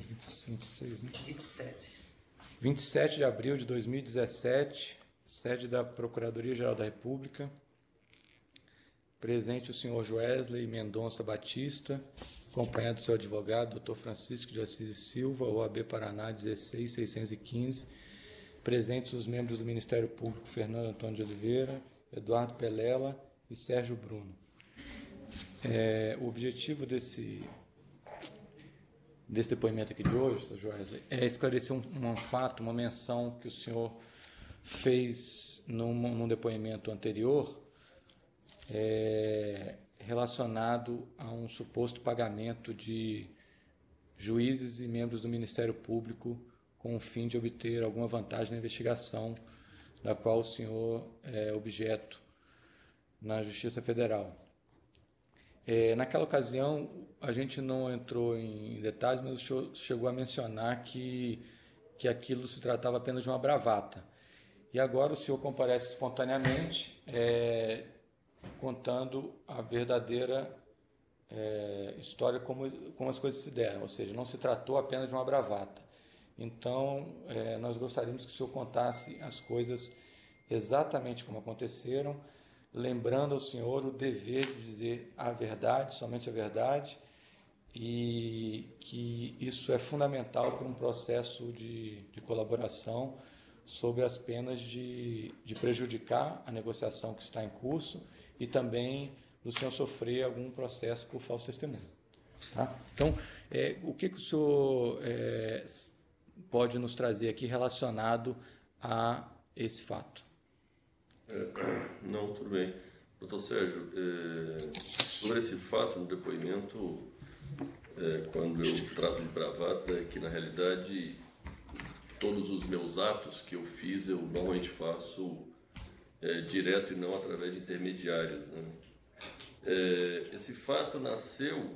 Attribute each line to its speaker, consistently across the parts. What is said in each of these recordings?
Speaker 1: 26, né?
Speaker 2: 27.
Speaker 1: 27 de abril de 2017, sede da Procuradoria-Geral da República. Presente o senhor Joesley Mendonça Batista, acompanhado do seu advogado, Dr. Francisco de Assis e Silva, OAB Paraná 16615. Presentes os membros do Ministério Público, Fernando Antônio de Oliveira, Eduardo Pelela e Sérgio Bruno. O objetivo desse depoimento aqui de hoje, Sr. Joesley, é esclarecer um fato, uma menção que o senhor fez num depoimento anterior, relacionado a um suposto pagamento de juízes e membros do Ministério Público com o fim de obter alguma vantagem na investigação da qual o senhor é objeto na Justiça Federal. Naquela ocasião, a gente não entrou em detalhes, mas o senhor chegou a mencionar que aquilo se tratava apenas de uma bravata. E agora o senhor comparece espontaneamente, contando a verdadeira história como as coisas se deram, ou seja, não se tratou apenas de uma bravata. Então, nós gostaríamos que o senhor contasse as coisas exatamente como aconteceram, lembrando ao senhor o dever de dizer a verdade, somente a verdade, e que isso é fundamental para um processo de colaboração sob as penas de prejudicar a negociação que está em curso e também do senhor sofrer algum processo por falso testemunho. Tá? Então, o que o senhor pode nos trazer aqui relacionado a esse fato?
Speaker 3: Não, tudo bem. Doutor Sérgio, sobre esse fato no depoimento, quando eu trato de bravata, é que na realidade todos os meus atos que eu fiz, eu normalmente faço direto e não através de intermediários, né? Esse fato nasceu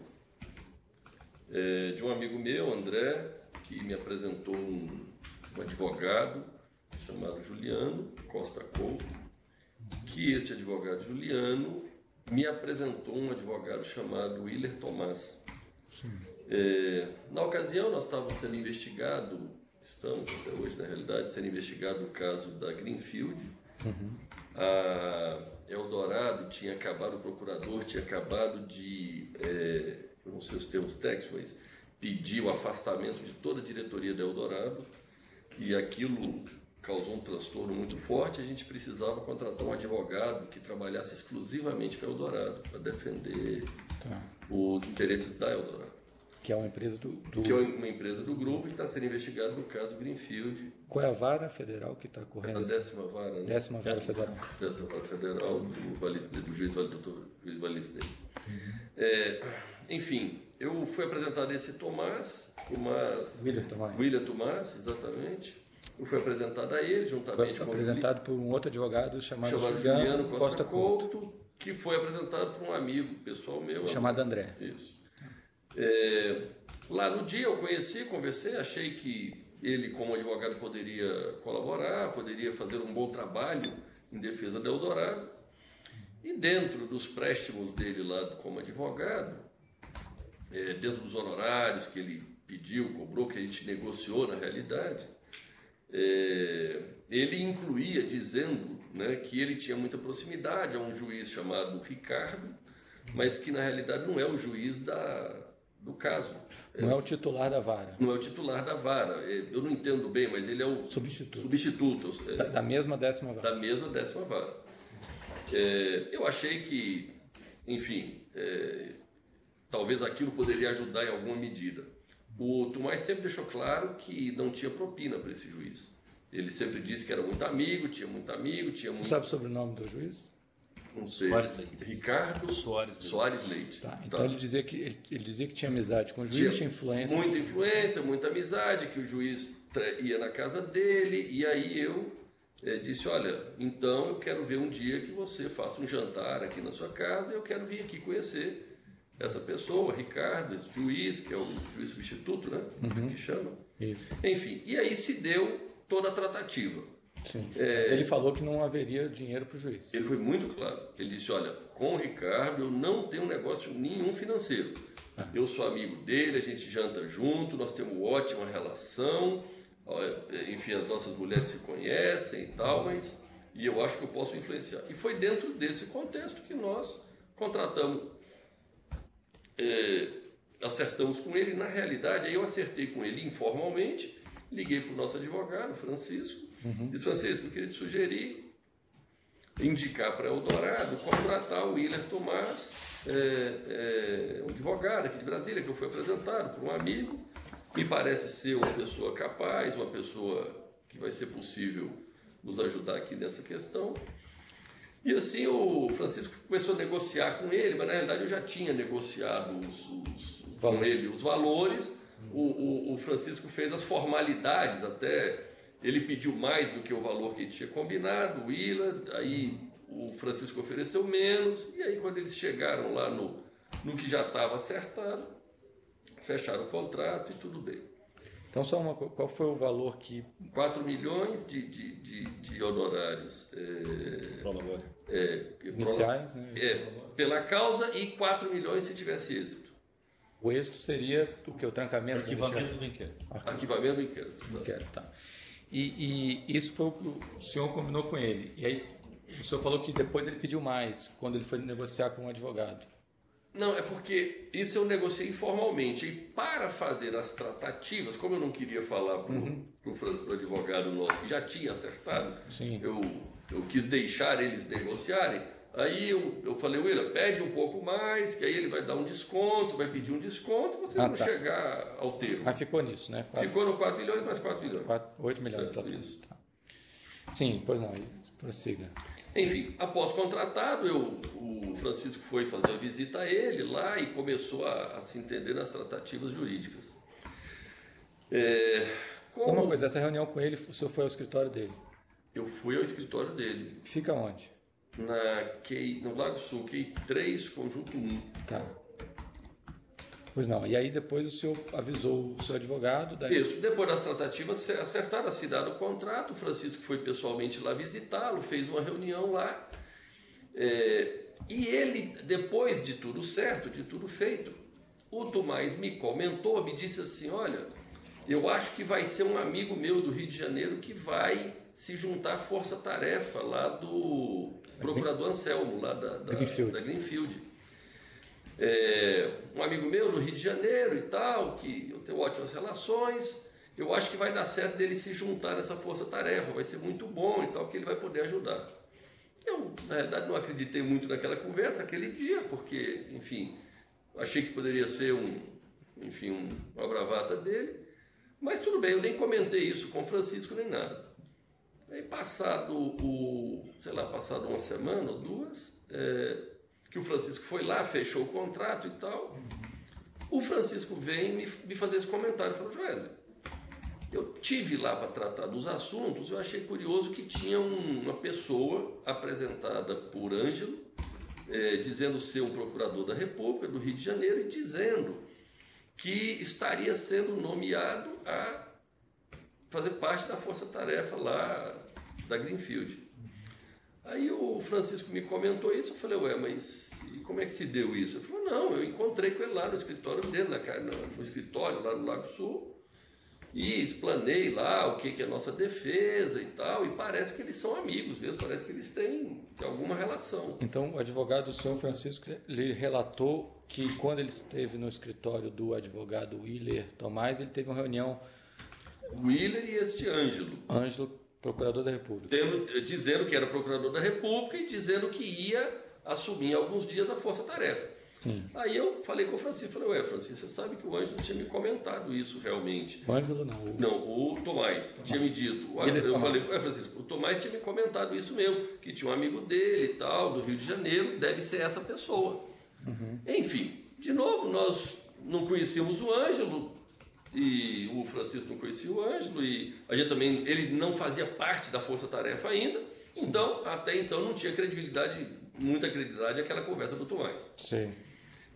Speaker 3: de um amigo meu, André, que me apresentou um advogado chamado Juliano Costa Couto, que este advogado Juliano me apresentou um advogado chamado Willer Tomás. Na ocasião, nós estávamos sendo investigados, estamos até hoje, na realidade, sendo investigado o caso da Greenfield. A Eldorado tinha acabado, o procurador tinha acabado de, eu não sei os termos técnicos, mas pediu o afastamento de toda a diretoria da Eldorado, e aquilo causou um transtorno muito forte. A gente precisava contratar um advogado que trabalhasse exclusivamente para a Eldorado, para defender os interesses da Eldorado. Que é uma empresa
Speaker 1: Que é uma empresa do grupo
Speaker 3: que está sendo investigado no caso Greenfield.
Speaker 1: Qual é a vara federal que está correndo?
Speaker 3: A 10ª vara, né?
Speaker 1: 10ª vara federal.
Speaker 3: 10ª vara federal do juiz Valisney. Enfim, eu fui apresentado esse Willer Tomás, exatamente. Eu fui apresentado a ele, juntamente
Speaker 1: com apresentado por um outro advogado chamado
Speaker 3: Juliano Costa Couto, que foi apresentado por um amigo pessoal meu.
Speaker 1: Chamado André.
Speaker 3: Isso. Lá no dia eu conheci, conversei, achei que ele como advogado poderia colaborar, poderia fazer um bom trabalho em defesa da Eldorado. E dentro dos préstimos dele lá como advogado, dentro dos honorários que ele pediu, cobrou, que a gente negociou na realidade, ele incluía dizendo, né, que ele tinha muita proximidade a um juiz chamado Ricardo, mas que na realidade não é o juiz do caso.
Speaker 1: Não é o titular da vara.
Speaker 3: Não é o titular da vara. Eu não entendo bem, mas ele é o substituto.
Speaker 1: Da mesma 10ª vara.
Speaker 3: Da mesma 10ª vara. Eu achei que, enfim, talvez aquilo poderia ajudar em alguma medida. O Tomás sempre deixou claro que não tinha propina para esse juiz. Ele sempre disse que era muito amigo, tinha muito...
Speaker 1: Você sabe sobre o nome do juiz?
Speaker 3: Não sei.
Speaker 2: Soares Leite.
Speaker 3: Ricardo
Speaker 2: Soares
Speaker 3: Leite.
Speaker 1: Então ele dizia que tinha amizade com o juiz, tinha influência.
Speaker 3: Muita influência, muita amizade, que o juiz ia na casa dele, e aí eu disse, olha, então eu quero ver um dia que você faça um jantar aqui na sua casa, e eu quero vir aqui conhecer essa pessoa, Ricardo, esse juiz, que é o juiz substituto, né? Que chama.
Speaker 1: Isso.
Speaker 3: Enfim, e aí se deu toda a tratativa.
Speaker 1: Sim. Ele falou que não haveria dinheiro para o juiz.
Speaker 3: Ele foi muito claro. Ele disse, olha, com o Ricardo eu não tenho negócio nenhum financeiro. Eu sou amigo dele, a gente janta junto, nós temos ótima relação, enfim, as nossas mulheres se conhecem e tal, e eu acho que eu posso influenciar. E foi dentro desse contexto que nós contratamos, acertamos com ele. Na realidade, aí eu acertei com ele informalmente, liguei para o nosso advogado, Francisco, disse: Francisco, eu queria te sugerir indicar para Eldorado contratar o Willer Tomás, um advogado aqui de Brasília, que eu fui apresentado por um amigo, me parece ser uma pessoa capaz, uma pessoa que vai ser possível nos ajudar aqui nessa questão. E assim o Francisco começou a negociar com ele, mas na realidade eu já tinha negociado com ele os valores. O Francisco fez as formalidades, até ele pediu mais do que o valor que ele tinha combinado, o Willer, aí o Francisco ofereceu menos, e aí quando eles chegaram lá no que já estava acertado, fecharam o contrato e tudo bem.
Speaker 1: Então, só uma coisa, qual foi o valor que...
Speaker 3: 4 milhões de honorários
Speaker 1: iniciais, né?
Speaker 3: Pela causa, e 4 milhões se tivesse êxito.
Speaker 1: O êxito seria o que? O trancamento?
Speaker 2: Arquivamento do inquérito.
Speaker 3: Arquivamento do inquérito.
Speaker 1: Tá. E isso foi o que o senhor combinou com ele. E aí o senhor falou que depois ele pediu mais, quando ele foi negociar com um advogado.
Speaker 3: Não, é porque isso eu negociei informalmente. E para fazer as tratativas, como eu não queria falar para o advogado nosso que já tinha acertado, eu quis deixar eles negociarem. Aí eu falei: Willer, pede um pouco mais, que aí ele vai dar um desconto, vai pedir um desconto, vocês vão chegar ao termo.
Speaker 1: Mas ficou nisso, né?
Speaker 3: Ficou no 4 milhões mais 4 milhões.
Speaker 1: 8 milhões.
Speaker 3: Isso.
Speaker 1: Tá. Sim, pois não, prossiga.
Speaker 3: Enfim, após contratado, o Francisco foi fazer a visita a ele lá e começou a se entender nas tratativas jurídicas.
Speaker 1: Só uma coisa, essa reunião com ele, o senhor foi ao escritório dele?
Speaker 3: Eu fui ao escritório dele.
Speaker 1: Fica onde?
Speaker 3: No Lago Sul, QI 3, conjunto 1.
Speaker 1: Tá. Pois não, e aí depois o senhor avisou o seu advogado? Daí...
Speaker 3: Isso, depois das tratativas acertaram, assinaram o contrato, o Francisco foi pessoalmente lá visitá-lo, fez uma reunião lá, e ele, depois de tudo certo, de tudo feito, o Tomás me comentou, me disse assim: olha, eu acho que vai ser um amigo meu do Rio de Janeiro que vai se juntar à força-tarefa lá do procurador Anselmo, lá da Greenfield. Um amigo meu do Rio de Janeiro e tal, que eu tenho ótimas relações, eu acho que vai dar certo dele se juntar nessa força-tarefa, vai ser muito bom e tal, que ele vai poder ajudar. Eu, na realidade, não acreditei muito naquela conversa, aquele dia, porque, enfim, achei que poderia ser uma bravata dele, mas tudo bem, eu nem comentei isso com o Francisco nem nada. Aí passado uma semana ou duas, que o Francisco foi lá, fechou o contrato e tal, o Francisco vem me fazer esse comentário, falou: Joel, eu tive lá para tratar dos assuntos, eu achei curioso que tinha uma pessoa apresentada por Ângelo, dizendo ser um procurador da República do Rio de Janeiro e dizendo que estaria sendo nomeado a fazer parte da força-tarefa lá da Greenfield. Aí o Francisco me comentou isso, eu falei: ué, mas como é que se deu isso? Ele falou: não, eu encontrei com ele lá no escritório dele, no escritório lá no Lago Sul, e explanei lá o que é a nossa defesa e tal, e parece que eles são amigos mesmo, parece que eles têm alguma relação.
Speaker 1: Então o advogado do senhor Francisco lhe relatou que quando ele esteve no escritório do advogado Willer Tomás, ele teve uma reunião...
Speaker 3: Willer e este Ângelo,
Speaker 1: procurador da República.
Speaker 3: Dizendo que era procurador da República e dizendo que ia assumir em alguns dias a força-tarefa.
Speaker 1: Sim.
Speaker 3: Aí eu falei com o Francisco, falei: ué, Francisco, você sabe que o Ângelo tinha me comentado isso realmente.
Speaker 1: O Ângelo não.
Speaker 3: Não, o Tomás tinha me dito. Eu falei: ué, Francisco, o Tomás tinha me comentado isso mesmo, que tinha um amigo dele e tal, do Rio de Janeiro, deve ser essa pessoa. Enfim, de novo, nós não conhecíamos o Ângelo, e o Francisco não conhecia o Ângelo, e a gente também, ele não fazia parte da força-tarefa ainda, então, até então não tinha muita credibilidade aquela conversa do Tomás.
Speaker 1: Sim.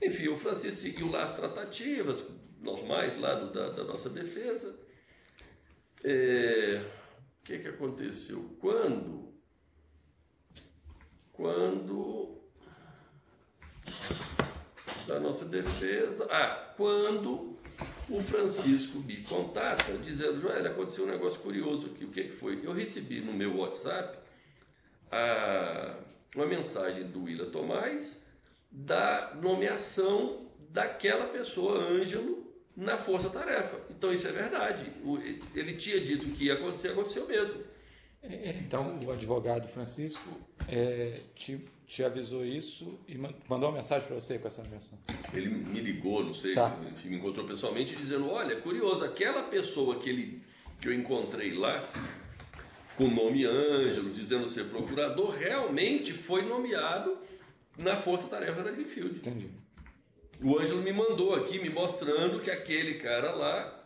Speaker 3: Enfim, o Francisco seguiu lá as tratativas normais lá da nossa defesa. O que aconteceu? Quando da nossa defesa. Quando o Francisco me contata, dizendo, Joel, aconteceu um negócio curioso aqui. O que foi? Eu recebi no meu WhatsApp uma mensagem do Willa Tomás da nomeação daquela pessoa, Ângelo, na Força Tarefa. Então isso é verdade. Ele tinha dito que ia acontecer, aconteceu mesmo.
Speaker 1: Então o advogado Francisco te avisou isso e mandou uma mensagem para você com essa menção?
Speaker 3: Ele me ligou, não sei, me encontrou pessoalmente dizendo, olha, curioso, aquela pessoa que eu encontrei lá, com o nome Ângelo, dizendo ser procurador, realmente foi nomeado na Força Tarefa da Greenfield.
Speaker 1: Entendi.
Speaker 3: O Ângelo me mandou aqui, me mostrando que aquele cara lá...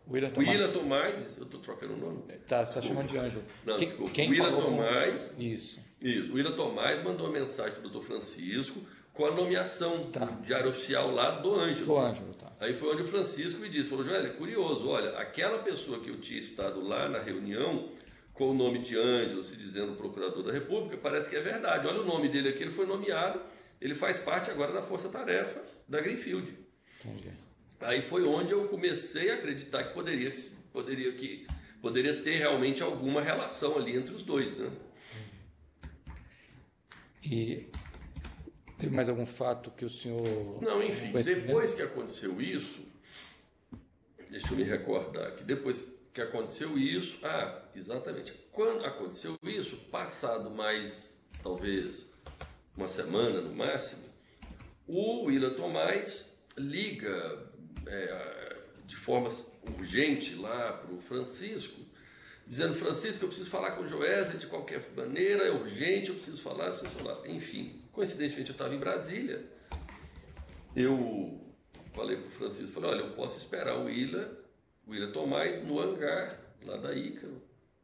Speaker 3: Willa Tomás, eu estou trocando o nome.
Speaker 1: Tá, você está chamando de Ângelo.
Speaker 3: Não, desculpa.
Speaker 1: Quem
Speaker 3: Willa Tomás.
Speaker 1: Isso.
Speaker 3: O Willa Tomás mandou uma mensagem para o doutor Francisco com a nomeação do diário oficial lá do Ângelo.
Speaker 1: Do Ângelo, tá.
Speaker 3: Aí foi onde o Francisco me disse, falou, Joel, é curioso, olha, aquela pessoa que eu tinha estado lá na reunião, com o nome de Ângelo, se dizendo procurador da República, parece que é verdade. Olha o nome dele aqui, ele foi nomeado, ele faz parte agora da Força Tarefa da Greenfield.
Speaker 1: Entendi. Aí
Speaker 3: foi onde eu comecei a acreditar que poderia ter realmente alguma relação ali entre os dois, né?
Speaker 1: E teve mais algum fato que o senhor...
Speaker 3: Não, enfim, depois que aconteceu isso, deixa eu me recordar aqui, depois que aconteceu isso, exatamente, quando aconteceu isso, passado mais, talvez, uma semana no máximo, o Willa Tomás liga de forma urgente lá para o Francisco, dizendo, Francisco, eu preciso falar com o Joesley de qualquer maneira, é urgente, eu preciso falar. Enfim, coincidentemente eu estava em Brasília, eu falei para o Francisco, falei, olha, eu posso esperar o Willa Tomás no hangar lá da Ícaro,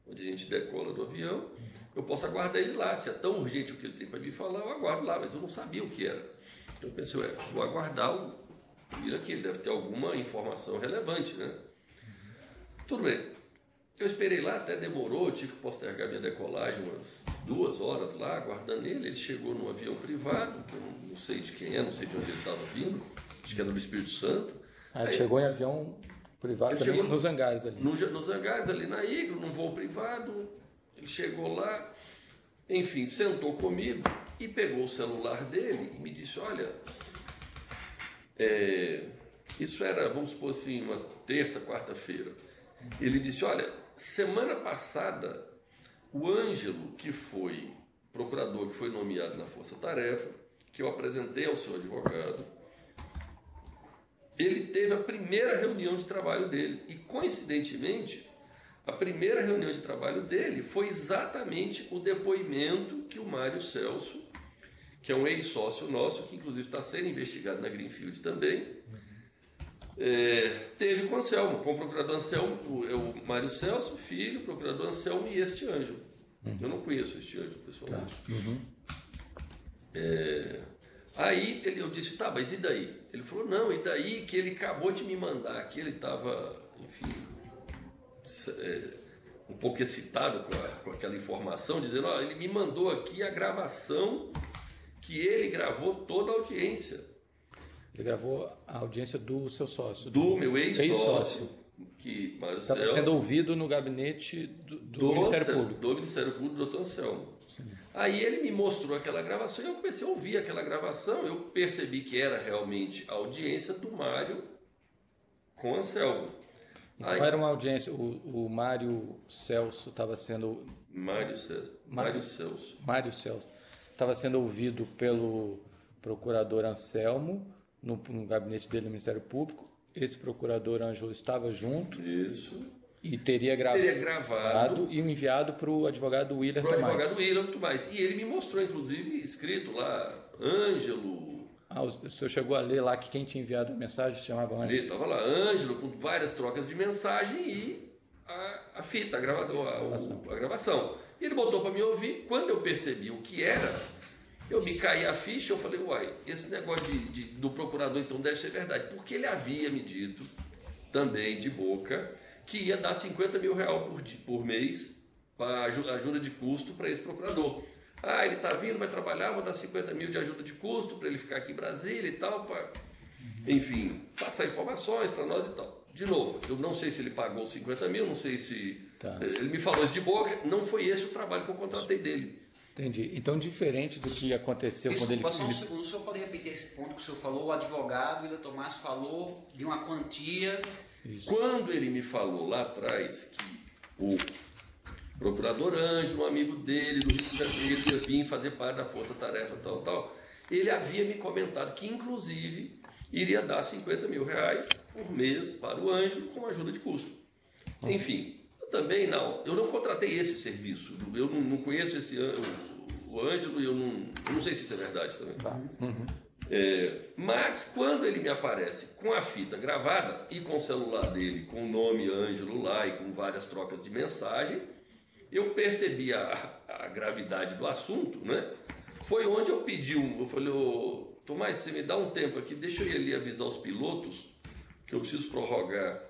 Speaker 3: onde a gente decola do avião, eu posso aguardar ele lá, se é tão urgente o que ele tem para me falar, eu aguardo lá, mas eu não sabia o que era. Então eu pensei, vou aguardar o Willa aqui, ele deve ter alguma informação relevante, né? Tudo bem. Eu esperei lá, até demorou, tive que postergar minha decolagem umas 2 horas lá, aguardando ele. Ele chegou num avião privado, que eu não sei de quem é, não sei de onde ele estava vindo, acho que era do Espírito Santo.
Speaker 1: Ele chegou em avião privado também, nos hangares ali.
Speaker 3: Nos hangares ali na Igro, num voo privado. Ele chegou lá, enfim, sentou comigo e pegou o celular dele e me disse, olha, isso era, vamos supor assim, uma terça, quarta-feira. Ele disse, olha, semana passada, o Ângelo, que foi procurador, que foi nomeado na Força Tarefa, que eu apresentei ao seu advogado, ele teve a primeira reunião de trabalho dele. E, coincidentemente, a primeira reunião de trabalho dele foi exatamente o depoimento que o Mário Celso, que é um ex-sócio nosso, que inclusive está sendo investigado na Greenfield também, teve com o Anselmo, com o procurador Anselmo, o Mário Celso, filho, o procurador Anselmo e este Ângelo. Eu não conheço este Ângelo pessoalmente. Aí eu disse, tá, mas e daí? Ele falou, não, e daí que ele acabou de me mandar, que ele estava, enfim, um pouco excitado com aquela informação, dizendo, ele me mandou aqui a gravação que ele gravou toda a audiência.
Speaker 1: Ele gravou a audiência do seu sócio.
Speaker 3: Do meu ex-sócio. Que Mário Celso
Speaker 1: estava sendo ouvido no gabinete do Ministério Público.
Speaker 3: Do Ministério Público, do Dr. Anselmo. Sim. Aí ele me mostrou aquela gravação e eu comecei a ouvir aquela gravação. Eu percebi que era realmente a audiência do Mário com Anselmo.
Speaker 1: Então era uma audiência, o Mário Celso estava sendo...
Speaker 3: Mário Celso.
Speaker 1: Estava sendo ouvido pelo procurador Anselmo, no gabinete dele no Ministério Público. Esse procurador Ângelo estava junto.
Speaker 3: Isso.
Speaker 1: E teria gravado e enviado para o advogado Willa Tomás.
Speaker 3: Para o advogado Willa Tomás. E ele me mostrou, inclusive, escrito lá, Ângelo.
Speaker 1: O senhor chegou a ler lá que quem tinha enviado a mensagem se chamava Ângelo?
Speaker 3: Estava lá, Ângelo, com várias trocas de mensagem e a fita, a gravação. E ele botou para me ouvir. Quando eu percebi o que era, eu me caí a ficha, eu falei, esse negócio do procurador então deve ser verdade. Porque ele havia me dito, também de boca, que ia dar R$50 mil por mês para ajuda de custo para esse procurador. Ah, ele está vindo, vai trabalhar, vou dar 50 mil de ajuda de custo para ele ficar aqui em Brasília e tal, enfim, passar informações para nós e tal. De novo, eu não sei se ele pagou 50 mil, não sei se... Ele me falou isso de boca, não foi esse o trabalho que eu contratei dele.
Speaker 1: Entendi. Então, diferente do que aconteceu quando ele...
Speaker 2: Só um segundo, o senhor pode repetir esse ponto que o senhor falou? O advogado, Willian Tomás, falou de uma quantia...
Speaker 3: Isso. Quando ele me falou lá atrás que o procurador Ângelo, um amigo dele, do Rio de Janeiro, ia vir fazer parte da força-tarefa, tal, ele havia me comentado que, inclusive, iria dar 50 mil reais por mês para o Ângelo com ajuda de custo. Enfim, eu não contratei esse serviço, eu não conheço o Ângelo e eu não sei se isso é verdade também. Mas quando ele me aparece com a fita gravada e com o celular dele, com o nome Ângelo lá e com várias trocas de mensagem, eu percebi a gravidade do assunto, né? Foi onde eu pedi eu falei, Tomás, você me dá um tempo aqui, deixa eu ir ali avisar os pilotos que eu preciso prorrogar,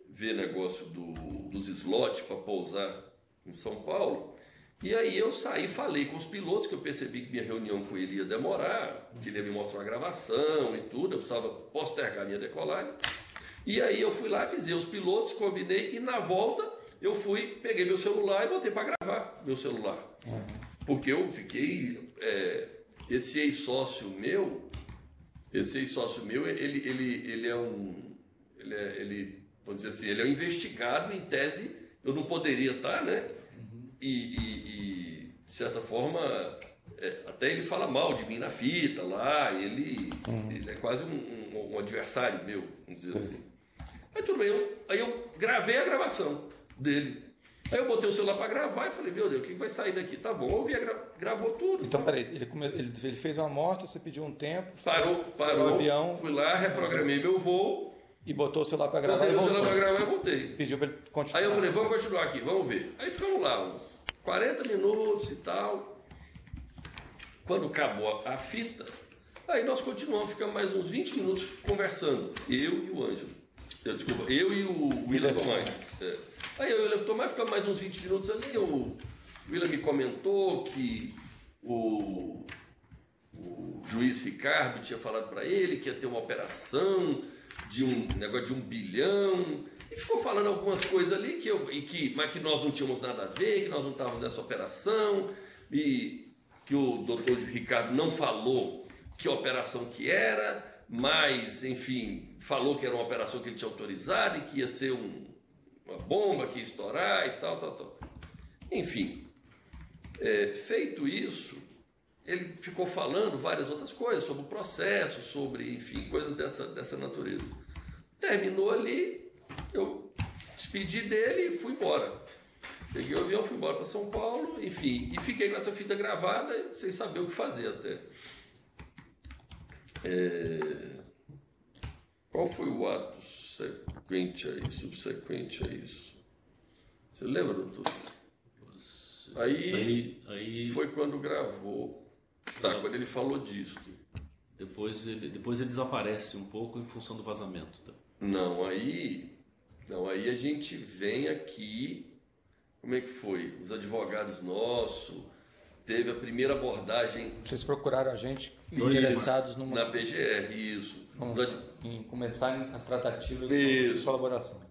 Speaker 3: ver negócio dos slots para pousar em São Paulo. E aí eu saí, falei com os pilotos, que eu percebi que minha reunião com ele ia demorar, que ele ia me mostrar uma gravação e tudo, eu precisava postergar minha decolagem. E aí eu fui lá, avisei os pilotos, combinei, e na volta eu peguei meu celular e botei para gravar meu celular. Porque eu fiquei... esse ex-sócio meu, ele é um... vamos dizer assim, ele é um investigado, em tese, eu não poderia estar, né? E de certa forma, até ele fala mal de mim na fita lá, ele é quase um adversário meu, vamos dizer assim. Aí tudo bem, aí eu gravei a gravação dele. Aí eu botei o celular para gravar e falei, meu Deus, o que vai sair daqui? Tá bom, ouvi, gravou tudo.
Speaker 1: Então, peraí, ele fez uma amostra, você pediu um tempo...
Speaker 3: Parou
Speaker 1: o avião,
Speaker 3: fui lá, reprogramei meu voo...
Speaker 1: E botou o celular para gravar.
Speaker 3: Botei o celular para gravar e voltei.
Speaker 1: Pediu para ele continuar.
Speaker 3: Aí eu falei, vamos continuar aqui, vamos ver. Aí ficamos lá, uns 40 minutos e tal. Quando acabou a fita, aí nós continuamos, ficamos mais uns 20 minutos conversando. Eu e o Ângelo. Eu e o Willian Tomás. Aí eu e o Willian Tomás ficamos mais uns 20 minutos ali. O Willian me comentou que o juiz Ricardo tinha falado para ele que ia ter uma operação de um negócio de 1 bilhão, e ficou falando algumas coisas ali mas que nós não tínhamos nada a ver, que nós não estávamos nessa operação, e que o doutor Ricardo não falou que operação que era, mas, enfim, falou que era uma operação que ele tinha autorizado e que ia ser uma bomba que ia estourar e tal. Enfim, feito isso, ele ficou falando várias outras coisas, sobre o processo, sobre, enfim, coisas dessa natureza. Terminou ali, eu despedi dele e fui embora. Peguei o avião, fui embora para São Paulo, enfim, e fiquei com essa fita gravada sem saber o que fazer até. Qual foi o ato subsequente a isso? Você lembra, doutor? Aí foi quando gravou. Quando ele falou disso.
Speaker 4: Depois ele desaparece um pouco em função do vazamento. Tá?
Speaker 3: Não, aí a gente vem aqui. Como é que foi? Os advogados nossos, teve a primeira abordagem.
Speaker 1: Vocês procuraram a gente interessados
Speaker 3: na PGR, isso.
Speaker 1: Em começar as tratativas de colaboração.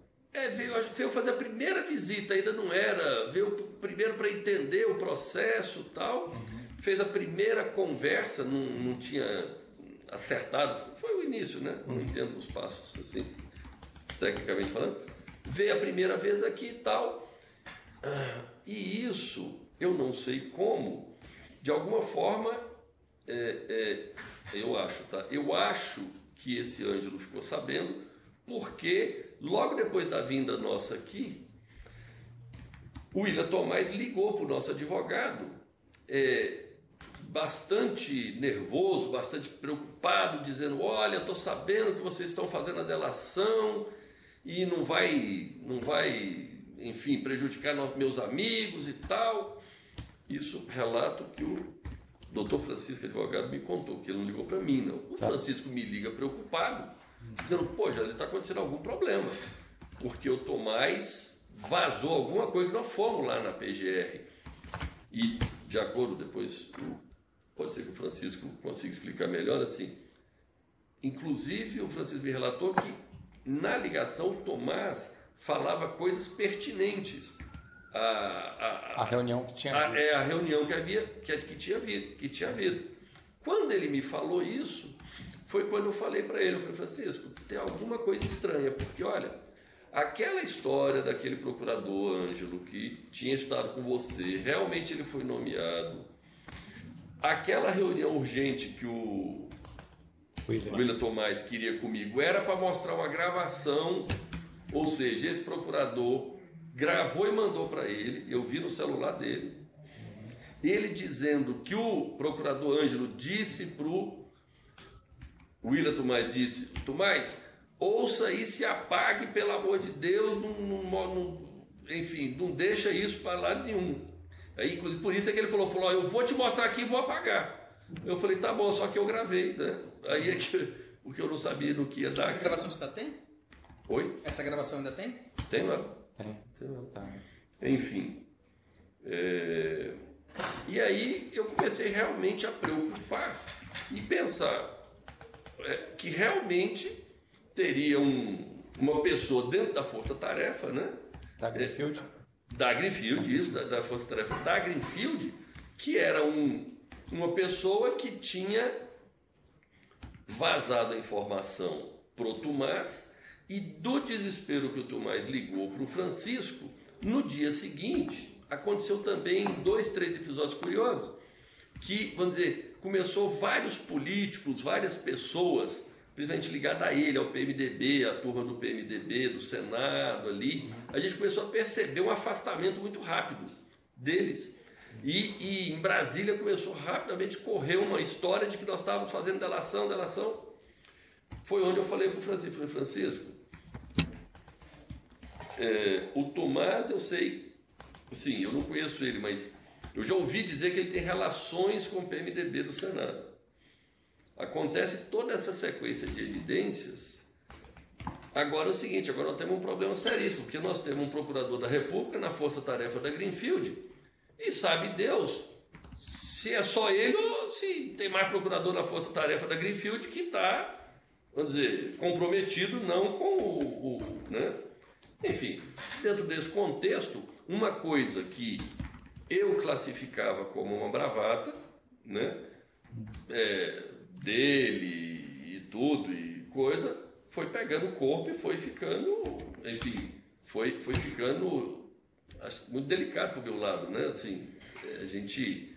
Speaker 3: Veio fazer a primeira visita, ainda não era, veio primeiro para entender o processo e tal. Fez a primeira conversa, não tinha acertado, foi o início, né? Não entendo os passos, assim, tecnicamente falando. Veio a primeira vez aqui e tal, e isso, eu não sei como, de alguma forma, eu acho que esse Ângelo ficou sabendo, porque logo depois da vinda nossa aqui, o Willian Tomás ligou para o nosso advogado, bastante nervoso, bastante preocupado, dizendo, olha, estou sabendo que vocês estão fazendo a delação e não vai, enfim, prejudicar meus amigos e tal. Isso relato que o doutor Francisco, advogado, me contou, que ele não ligou para mim, não. O Francisco me liga preocupado, dizendo, pô, já está acontecendo algum problema, porque o Tomás vazou alguma coisa que nós fomos lá na PGR. E de acordo, depois pode ser que o Francisco consiga explicar melhor, assim. Inclusive, o Francisco me relatou que na ligação o Tomás falava coisas pertinentes à
Speaker 1: reunião que tinha havido.
Speaker 3: A reunião que tinha havido. Quando ele me falou isso, foi quando eu falei para ele, eu falei, Francisco, tem alguma coisa estranha, porque olha, aquela história daquele procurador Ângelo que tinha estado com você, realmente ele foi nomeado. Aquela reunião urgente que o William Tomás queria comigo era para mostrar uma gravação, ou seja, esse procurador gravou e mandou para ele, eu vi no celular dele, ele dizendo que o procurador Ângelo disse para o William Tomás, disse, Tomás, ouça isso e apague, pelo amor de Deus, enfim, não deixa isso para lado nenhum. Aí, inclusive, por isso é que ele falou, eu vou te mostrar aqui e vou apagar. Eu falei, tá bom, só que eu gravei, né? Aí é que, porque eu não sabia no que ia dar.
Speaker 5: Essa gravação você ainda tem?
Speaker 3: Oi?
Speaker 5: Essa gravação ainda tem?
Speaker 3: Tem lá.
Speaker 1: Tem. Tá.
Speaker 3: Enfim. E aí eu comecei realmente a preocupar e pensar que realmente teria uma pessoa dentro da força-tarefa, né?
Speaker 1: Da Greenfield?
Speaker 3: Da Greenfield, isso, da força-tarefa da Greenfield, que era uma pessoa que tinha vazado a informação para o Tomás e do desespero que o Tomás ligou para o Francisco, no dia seguinte, aconteceu também 2, 3 episódios curiosos, que, vamos dizer, começou vários políticos, várias pessoas, principalmente ligada a ele, ao PMDB, a turma do PMDB, do Senado ali, a gente começou a perceber um afastamento muito rápido deles. E em Brasília começou rapidamente a correr uma história de que nós estávamos fazendo delação. Foi onde eu falei para o Francisco, Francisco, o Tomás eu sei, sim, eu não conheço ele, mas eu já ouvi dizer que ele tem relações com o PMDB do Senado. Acontece toda essa sequência de evidências. Agora é o seguinte, agora nós temos um problema seríssimo, porque nós temos um procurador da República na força-tarefa da Greenfield e sabe Deus se é só ele ou se tem mais procurador na força-tarefa da Greenfield que está, vamos dizer, comprometido não com né? Enfim, dentro desse contexto, uma coisa que eu classificava como uma bravata, né? Dele e tudo e coisa, foi pegando o corpo e foi ficando, enfim, foi ficando, acho, muito delicado pro meu lado, né? Assim, a gente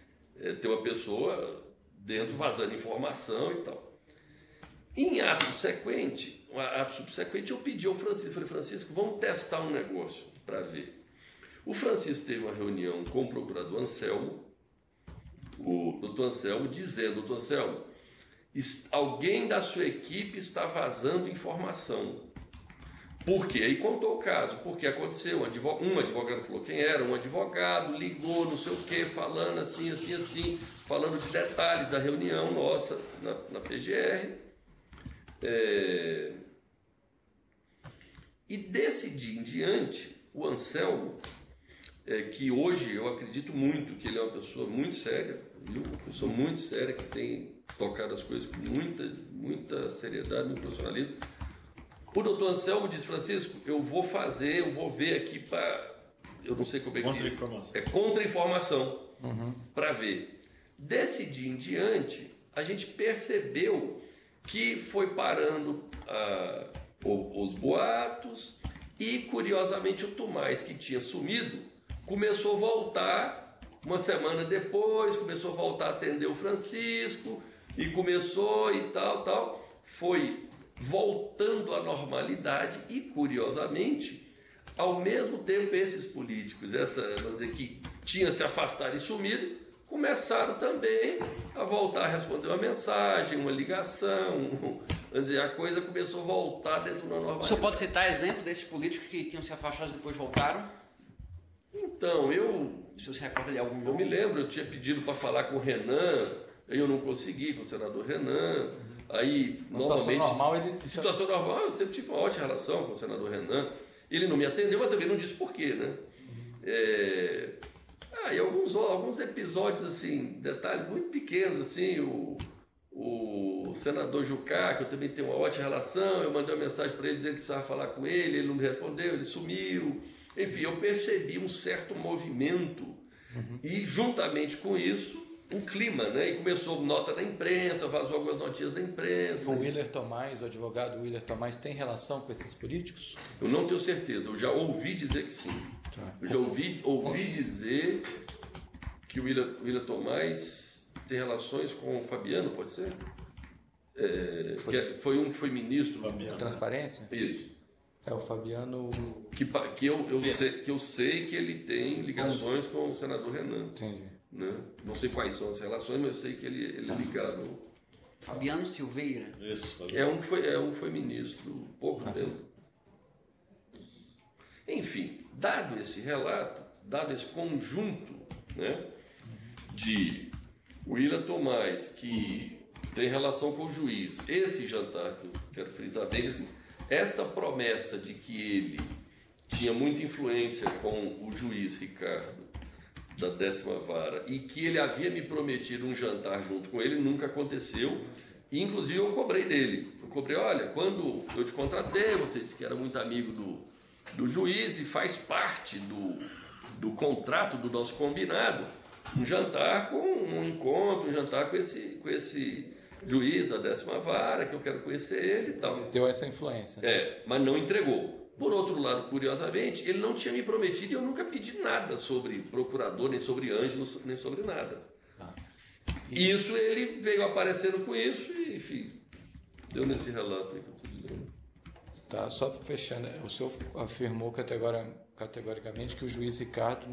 Speaker 3: tem uma pessoa dentro vazando informação e tal. Em ato subsequente, eu pedi ao Francisco, falei, Francisco, vamos testar um negócio para ver. O Francisco teve uma reunião com o procurador Anselmo, o doutor Anselmo, dizendo, doutor Anselmo, alguém da sua equipe está vazando informação. Por quê? Aí contou o caso, porque aconteceu, um advogado falou quem era, um advogado ligou, não sei o quê, falando assim, falando de detalhes da reunião nossa na PGR. E desse dia em diante, o Anselmo, que hoje eu acredito muito que ele é uma pessoa muito séria, viu? Uma pessoa muito séria que tem tocado as coisas com muita seriedade, muito profissionalismo. O doutor Anselmo disse, Francisco, eu vou ver aqui para, eu não sei como é que
Speaker 4: Contra-informação.
Speaker 3: Contra-informação, para ver. Desse dia em diante, a gente percebeu que foi parando os boatos e, curiosamente, o Tomás, que tinha sumido, começou a voltar, uma semana depois, começou a voltar a atender o Francisco, e começou e tal, foi voltando à normalidade e, curiosamente, ao mesmo tempo esses políticos, vamos dizer, que tinham se afastado e sumido, começaram também a voltar a responder uma mensagem, uma ligação, vamos dizer, a coisa começou a voltar dentro da normalidade.
Speaker 2: O senhor pode citar exemplo desses políticos que tinham se afastado e depois voltaram?
Speaker 3: Então,
Speaker 2: O senhor se recorda de algum nome?
Speaker 3: Eu me lembro, eu tinha pedido para falar com o Renan, aí eu não consegui, com o senador Renan, aí normalmente... Situação normal, eu sempre tive uma ótima relação com o senador Renan, ele não me atendeu, mas também não disse por quê, né? E alguns episódios, assim, detalhes muito pequenos, assim, o senador Jucá, que eu também tenho uma ótima relação, eu mandei uma mensagem para ele dizendo que precisava falar com ele não me respondeu, ele sumiu. Enfim, eu percebi um certo movimento e, juntamente com isso, um clima, né? E começou nota da imprensa, vazou algumas notícias da imprensa.
Speaker 1: O Willer Tomás, o advogado Willer Tomás, tem relação com esses políticos?
Speaker 3: Eu não tenho certeza, eu já ouvi dizer que sim. Eu já ouvi dizer que o Willer Tomás tem relações com o Fabiano, pode ser? Foi um que foi ministro
Speaker 1: da Transparência?
Speaker 3: Isso.
Speaker 1: É o Fabiano...
Speaker 3: Que eu sei que ele tem ligações com o senador Renan.
Speaker 1: Entendi.
Speaker 3: Né? Não sei quais são as relações, mas eu sei que ele é ligado.
Speaker 2: Fabiano Silveira.
Speaker 4: Isso, Fabiano.
Speaker 3: Um foi ministro pouco tempo. Enfim, dado esse relato, dado esse conjunto, né, de Willer Tomás, que tem relação com o juiz, esse jantar que eu quero frisar bem, assim, esta promessa de que ele tinha muita influência com o juiz Ricardo da 10ª Vara e que ele havia me prometido um jantar junto com ele, nunca aconteceu. E, inclusive, eu cobrei dele. Eu cobrei, olha, quando eu te contratei, você disse que era muito amigo do juiz e faz parte do contrato, do nosso combinado, um jantar com um encontro, um jantar com esse juiz da 10ª Vara, que eu quero conhecer ele e tal.
Speaker 1: Deu essa influência. Né?
Speaker 3: Mas não entregou. Por outro lado, curiosamente, ele não tinha me prometido e eu nunca pedi nada sobre procurador, nem sobre Ângelo, nem sobre nada. E isso ele veio aparecendo com isso e, enfim, deu nesse relato aí que eu estou dizendo.
Speaker 1: Tá, só fechando, o senhor afirmou categoricamente que o juiz Ricardo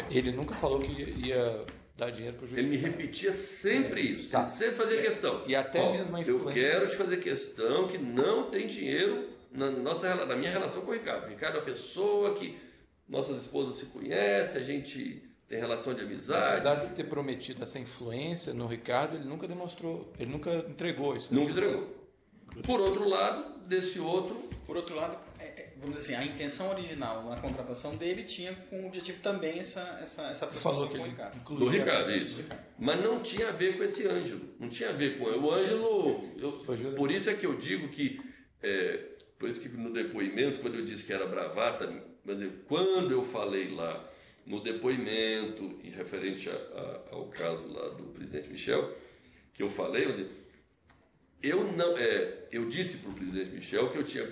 Speaker 1: ele nunca falou que ia dar dinheiro para o juiz.
Speaker 3: Ele me repetia sempre isso, ele sempre fazia questão.
Speaker 1: E até mesmo a influência.
Speaker 3: Eu quero te fazer questão que não tem dinheiro na minha relação com o Ricardo. O Ricardo é uma pessoa que nossas esposas se conhecem, a gente tem relação de amizade.
Speaker 1: Apesar de ter prometido essa influência no Ricardo, ele nunca demonstrou, ele nunca entregou isso.
Speaker 3: Nunca entregou. Por outro lado,
Speaker 5: vamos dizer assim, a intenção original na contratação dele tinha como objetivo também essa aproximação com o Ricardo.
Speaker 3: Do Ricardo, isso. Mas não tinha a ver com esse Ângelo. Não tinha a ver com o Ângelo. Por isso é que eu digo que, por isso que no depoimento, quando eu disse que era bravata, mas quando eu falei lá no depoimento, em referente ao caso lá do presidente Michel, que eu falei, eu disse para o presidente Michel que eu tinha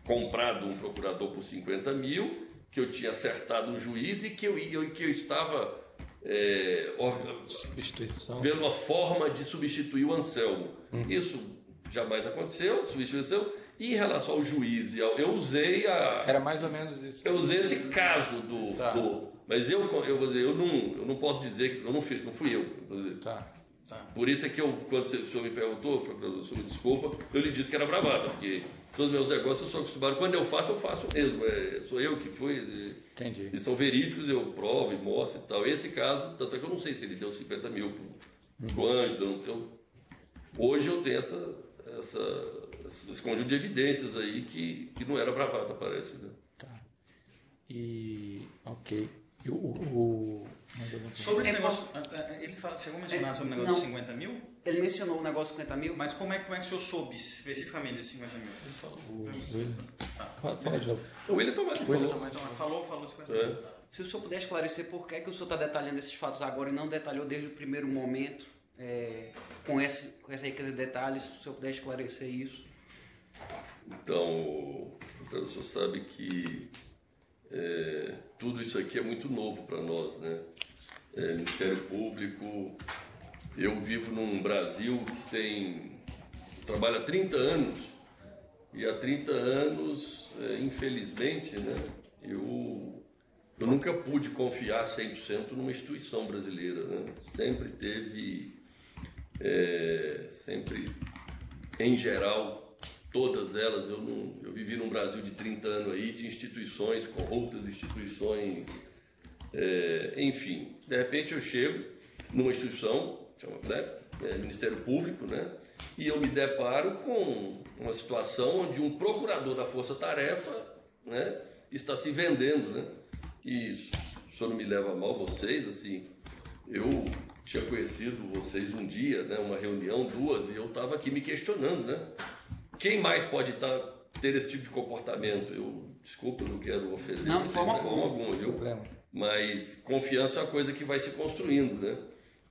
Speaker 3: comprado um procurador por 50 mil, que eu tinha acertado um juiz e que eu estava vendo uma forma de substituir o Anselmo. Isso jamais aconteceu, substituiu o Anselmo. E em relação ao juiz, eu usei
Speaker 1: Era mais ou menos isso.
Speaker 3: Eu usei esse caso mas eu vou dizer, eu não posso dizer que não fui eu. Vou dizer.
Speaker 1: Tá.
Speaker 3: Por isso é que quando o senhor me perguntou, professor, me desculpa, eu lhe disse que era bravata, porque todos os meus negócios eu sou acostumado. Quando eu faço mesmo. Sou eu que fui.
Speaker 1: Entendi.
Speaker 3: E são verídicos, eu provo e mostro e tal. Esse caso, tanto é que eu não sei se ele deu 50 mil pro Ângelo, não sei. Hoje eu tenho esse conjunto de evidências aí que não era bravata, parece. Né?
Speaker 1: Tá. Ok.
Speaker 5: Sobre esse negócio, ele chegou a mencionar sobre o negócio de 50 mil?
Speaker 2: Ele mencionou o negócio de 50 mil.
Speaker 5: Mas como é que o senhor soube especificamente desses 50 mil?
Speaker 1: Ele falou. Fala de novo.
Speaker 3: O William Tomás
Speaker 5: falou 50 mil.
Speaker 2: Se o senhor puder esclarecer por que o senhor está detalhando esses fatos agora e não detalhou desde o primeiro momento, com essa riqueza de detalhes, se o senhor puder esclarecer isso.
Speaker 3: Então, o senhor sabe que tudo isso aqui é muito novo para nós, né? Ministério Público, eu vivo num Brasil que trabalha há 30 anos e há 30 anos, infelizmente, né, eu nunca pude confiar 100% numa instituição brasileira, né? Sempre teve, em geral, todas elas, eu vivi num Brasil de 30 anos aí, de instituições, corruptas instituições, enfim. De repente eu chego numa instituição, Ministério Público, né? E eu me deparo com uma situação onde um procurador da Força Tarefa, né, está se vendendo, né? E o senhor não me leva a mal, vocês, assim, eu tinha conhecido vocês um dia, né, uma reunião, duas, e eu estava aqui me questionando, né? Quem mais pode ter esse tipo de comportamento? Desculpa, eu não quero ofender
Speaker 2: Não, de
Speaker 3: vocês
Speaker 2: forma
Speaker 3: de forma alguma, viu?
Speaker 1: Problema.
Speaker 3: Mas confiança é uma coisa que vai se construindo, né?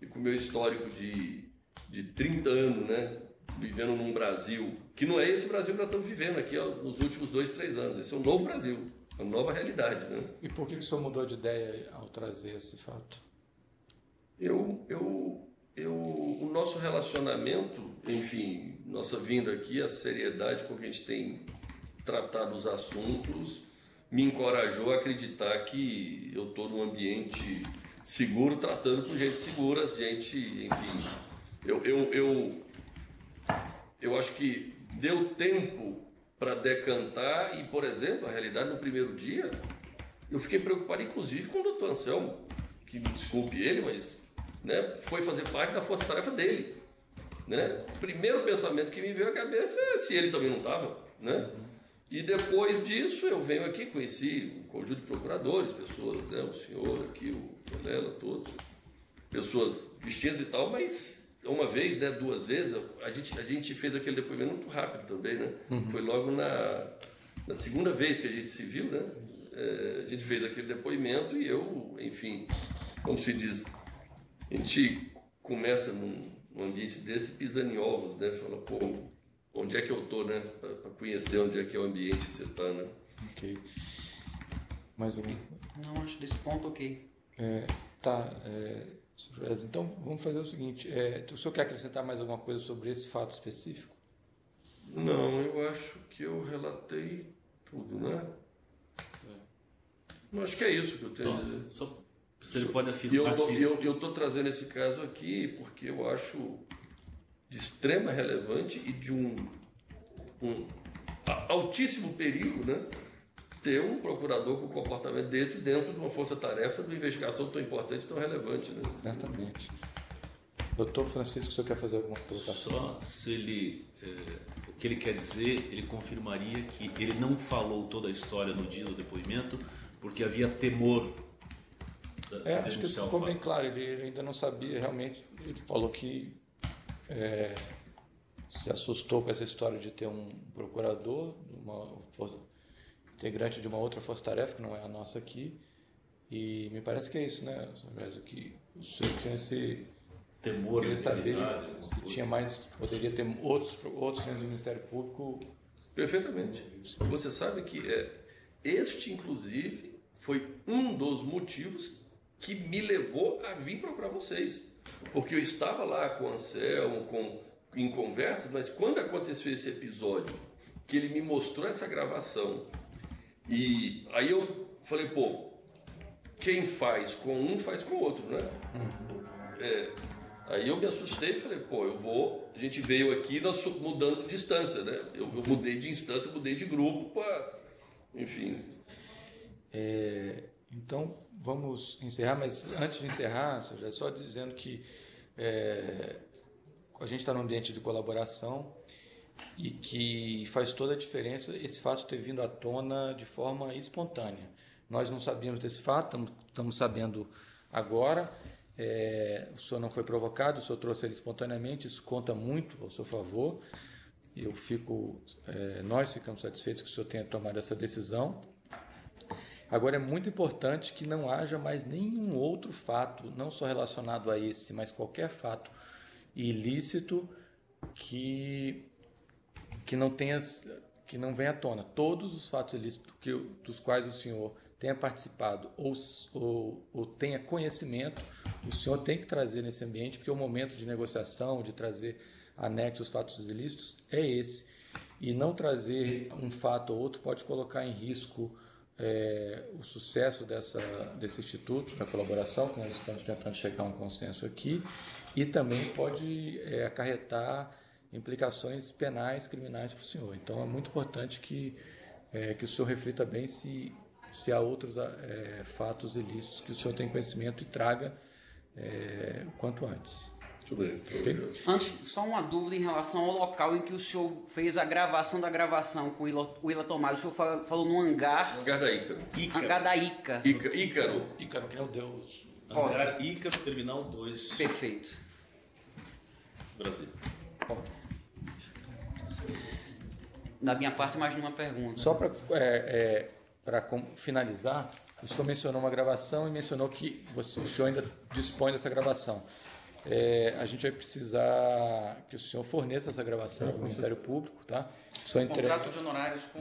Speaker 3: E com o meu histórico de 30 anos, né? Vivendo num Brasil, que não é esse Brasil que nós estamos vivendo aqui ó, nos últimos 2, 3 anos. Esse é um novo Brasil, uma nova realidade, né?
Speaker 1: E por que o senhor mudou de ideia ao trazer esse fato?
Speaker 3: O nosso relacionamento, enfim, nossa vinda aqui, a seriedade com que a gente tem tratado os assuntos, me encorajou a acreditar que eu estou num ambiente seguro, tratando com gente segura, gente, enfim. Eu acho que deu tempo para decantar e, por exemplo, a realidade no primeiro dia, eu fiquei preocupado inclusive com o doutor Anselmo, que me desculpe ele, mas né, foi fazer parte da força-tarefa dele. Né? O primeiro pensamento que me veio à cabeça é se ele também não estava. Né? E depois disso eu venho aqui, conheci um conjunto de procuradores, pessoas, né, o senhor aqui, o Colela, todos, pessoas distintas e tal, mas uma vez, né, 2 vezes, a gente fez aquele depoimento muito rápido também, né? Foi logo na segunda vez que a gente se viu, né? A gente fez aquele depoimento e eu, enfim, como se diz, a gente começa num ambiente desse pisando em ovos, né? Fala, pô, onde é que eu tô, né? Para conhecer onde é que é o ambiente que você tá, né?
Speaker 1: Ok. Mais um?
Speaker 2: Não, acho desse ponto ok.
Speaker 1: Então vamos fazer o seguinte, o senhor quer acrescentar mais alguma coisa sobre esse fato específico?
Speaker 3: Não, eu acho que eu relatei tudo, né? Eu acho que é isso que eu tenho a dizer.
Speaker 4: Só se ele pode afirmar se...
Speaker 3: Eu estou trazendo esse caso aqui porque eu acho de extrema relevância e de um altíssimo perigo, né? Ter um procurador com um comportamento desse dentro de uma força-tarefa de uma investigação tão importante e tão relevante, né?
Speaker 1: Certamente. Doutor Francisco, o senhor quer fazer alguma colocação?
Speaker 4: Só se ele... o que ele quer dizer, ele confirmaria que ele não falou toda a história no dia do depoimento porque havia temor de
Speaker 1: acho que ficou bem claro, ele ainda não sabia realmente, ele falou que se assustou com essa história de ter um procurador, integrante de uma outra força-tarefa, que não é a nossa aqui, e me parece que é isso, né, que o senhor tinha esse
Speaker 4: temor,
Speaker 1: queria saber se tinha mais, poderia ter outros dentro do Ministério Público.
Speaker 3: Perfeitamente. Você sabe que este, inclusive, foi um dos motivos que me levou a vir procurar vocês, porque eu estava lá com o Anselmo, em conversas, mas quando aconteceu esse episódio, que ele me mostrou essa gravação, e aí eu falei, pô, quem faz com um faz com o outro, né? Aí eu me assustei e falei, pô, a gente veio aqui nós mudando de distância, né? Eu mudei de instância, mudei de grupo enfim.
Speaker 1: Então vamos encerrar, mas antes de encerrar, já só dizendo que a gente está num ambiente de colaboração e que faz toda a diferença esse fato ter vindo à tona de forma espontânea. Nós não sabíamos desse fato, estamos sabendo agora. O senhor não foi provocado, o senhor trouxe ele espontaneamente, isso conta muito ao seu favor. Nós ficamos satisfeitos que o senhor tenha tomado essa decisão. Agora é muito importante que não haja mais nenhum outro fato, não só relacionado a esse, mas qualquer fato ilícito que não venha à tona. Todos os fatos ilícitos dos quais o senhor tenha participado ou tenha conhecimento, o senhor tem que trazer nesse ambiente, porque o momento de negociação, de trazer anexos fatos ilícitos é esse. E não trazer um fato ou outro pode colocar em risco o sucesso desse instituto, da colaboração, que nós estamos tentando chegar a um consenso aqui, e também pode acarretar implicações penais, criminais para o senhor. Então é muito importante que o senhor reflita bem se há outros fatos ilícitos que o senhor tem conhecimento e traga o quanto antes.
Speaker 3: Tudo bem.
Speaker 1: Ok?
Speaker 2: Antes, só uma dúvida em relação ao local em que o senhor fez a gravação da gravação com o Willa Tomás. O senhor falou no hangar,
Speaker 3: Lugar da Ícaro.
Speaker 2: hangar da Ica.
Speaker 3: Ícaro.
Speaker 1: Ícaro, que é o Deus.
Speaker 4: Hangar Ícaro, Terminal 2,
Speaker 2: Perfeito.
Speaker 4: Brasil.
Speaker 2: Da minha parte, mais uma pergunta.
Speaker 1: Só para finalizar, o senhor mencionou uma gravação e mencionou que o senhor ainda dispõe dessa gravação. A gente vai precisar que o senhor forneça essa gravação ao Ministério Público, tá?
Speaker 5: Contrato de honorários com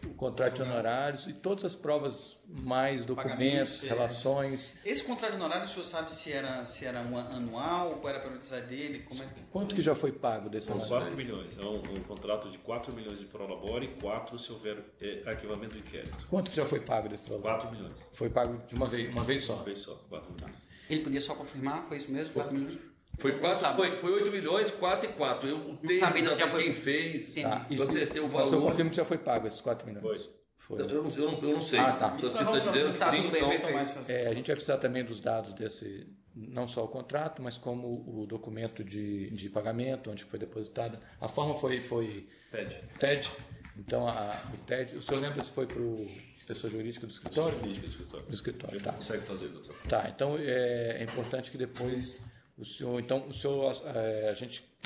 Speaker 1: o contrato de honorários e todas as provas, mais documentos, relações.
Speaker 5: Esse contrato de honorários, o senhor sabe se era um anual, qual era a periodicidade dele?
Speaker 1: Quanto que já foi pago desse
Speaker 4: São
Speaker 1: honorário?
Speaker 4: 4 milhões. É um contrato de 4 milhões de prolabore e 4 se houver arquivamento do inquérito.
Speaker 1: Quanto que já foi pago desse valor?
Speaker 4: 4 milhões.
Speaker 1: Foi pago de uma vez só?
Speaker 4: Uma vez só, 4 milhões.
Speaker 2: Ele podia só confirmar? Foi isso mesmo? 4 milhões?
Speaker 3: Foi 8 milhões, 4 e 4. O termo
Speaker 2: sabendo
Speaker 3: já
Speaker 2: que
Speaker 3: quem fez,
Speaker 1: Tá.
Speaker 3: eu acertei o
Speaker 1: O senhor
Speaker 3: valor.
Speaker 1: confirma que já foi pago esses 4 milhões? Foi.
Speaker 3: Eu não sei.
Speaker 1: Ah, tá.
Speaker 3: Você está dizendo que
Speaker 2: Tá,
Speaker 3: sim,
Speaker 2: tudo bem,
Speaker 3: então...
Speaker 2: perfeito.
Speaker 1: A gente vai precisar também dos dados desse, não só o contrato, mas como o documento de pagamento, onde foi depositada. A forma foi TED. Então, o TED, o senhor lembra se foi para o pessoa jurídica do escritório?
Speaker 4: Jurídica do escritório.
Speaker 1: Do escritório,
Speaker 4: A gente
Speaker 1: tá.
Speaker 4: consegue fazer, doutor.
Speaker 1: Tá, então é importante que depois é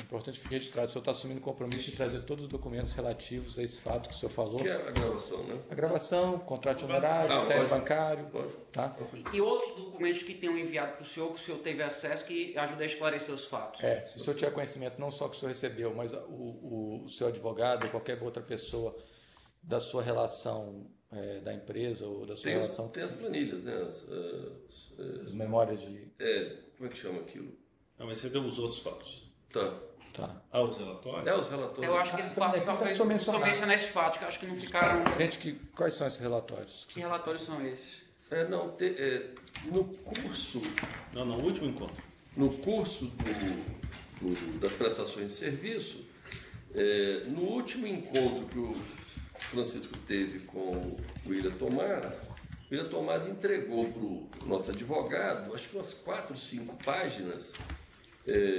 Speaker 1: importante que registrado, o senhor está assumindo o compromisso de trazer todos os documentos relativos a esse fato que o senhor falou.
Speaker 3: Que é a gravação, né?
Speaker 1: A gravação, contrato de honorários, TED
Speaker 3: lógico.
Speaker 1: bancário,
Speaker 3: Lógico.
Speaker 1: tá?
Speaker 2: E outros documentos que tenham enviado para o senhor, que o senhor teve acesso, que ajuda a esclarecer os fatos?
Speaker 1: Se o senhor tiver conhecimento, não só que o senhor recebeu, mas o seu advogado ou qualquer outra pessoa da sua relação da empresa ou da sua relação...
Speaker 3: Tem as planilhas, né?
Speaker 1: As memórias de...
Speaker 3: Como é que chama aquilo?
Speaker 4: Não, mas você deu os outros fatos.
Speaker 3: Tá.
Speaker 4: Os relatórios?
Speaker 3: Os relatórios.
Speaker 2: Eu acho que esse fato
Speaker 1: só mencionar
Speaker 2: esses fatos, que eu acho que não ficaram...
Speaker 1: Quais são esses relatórios?
Speaker 2: Que relatórios são esses?
Speaker 3: No curso...
Speaker 4: Não, no último encontro.
Speaker 3: No curso das prestações de serviço, no último encontro que o Francisco teve com o Willa Tomás entregou para o nosso advogado, acho que umas 4, 5 páginas,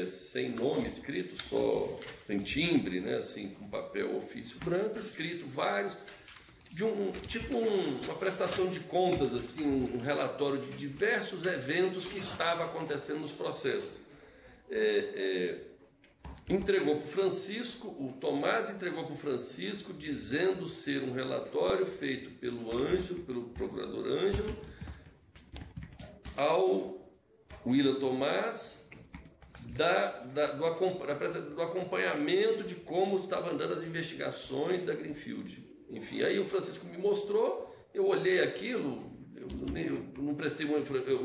Speaker 3: sem nome escrito, só sem timbre, né, assim, com papel ofício branco, escrito vários, de uma prestação de contas, assim, um relatório de diversos eventos que estavam acontecendo nos processos. Entregou para o Francisco, o Tomás entregou para o Francisco, dizendo ser um relatório feito pelo Ângelo, pelo procurador Ângelo, ao Willa Tomás, do acompanhamento de como estavam andando as investigações da Greenfield. Enfim, aí o Francisco me mostrou, eu olhei aquilo, eu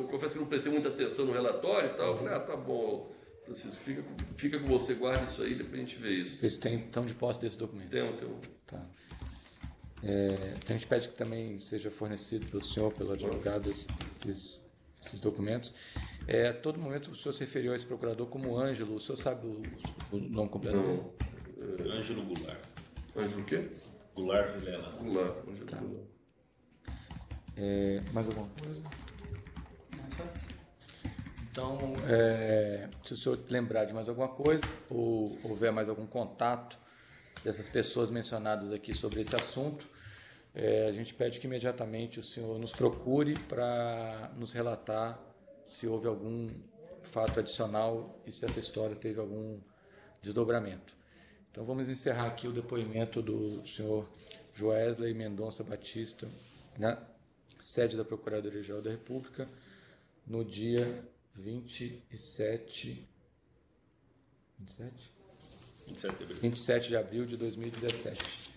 Speaker 3: confesso que não prestei muita atenção no relatório e tal, eu falei, tá bom, Francisco, fica com você, guarda isso aí, depois a gente vê isso.
Speaker 1: Vocês estão de posse desse documento?
Speaker 3: Tem.
Speaker 1: Tá. Então a gente pede que também seja fornecido pelo senhor, pelo advogado, esses documentos. A todo momento o senhor se referiu a esse procurador como Ângelo. O senhor sabe o nome completo dele?
Speaker 4: Não. Ângelo Goulart.
Speaker 3: Ângelo o quê?
Speaker 4: Goulart Vilela.
Speaker 3: Goulart. Ângelo
Speaker 1: Tá.
Speaker 3: Goulart.
Speaker 1: Mais alguma coisa? Então, se o senhor lembrar de mais alguma coisa, ou houver mais algum contato dessas pessoas mencionadas aqui sobre esse assunto, a gente pede que imediatamente o senhor nos procure para nos relatar se houve algum fato adicional e se essa história teve algum desdobramento. Então vamos encerrar aqui o depoimento do senhor Joesley Mendonça Batista, na sede da Procuradoria-Geral da República, no dia 27 de abril de 2017.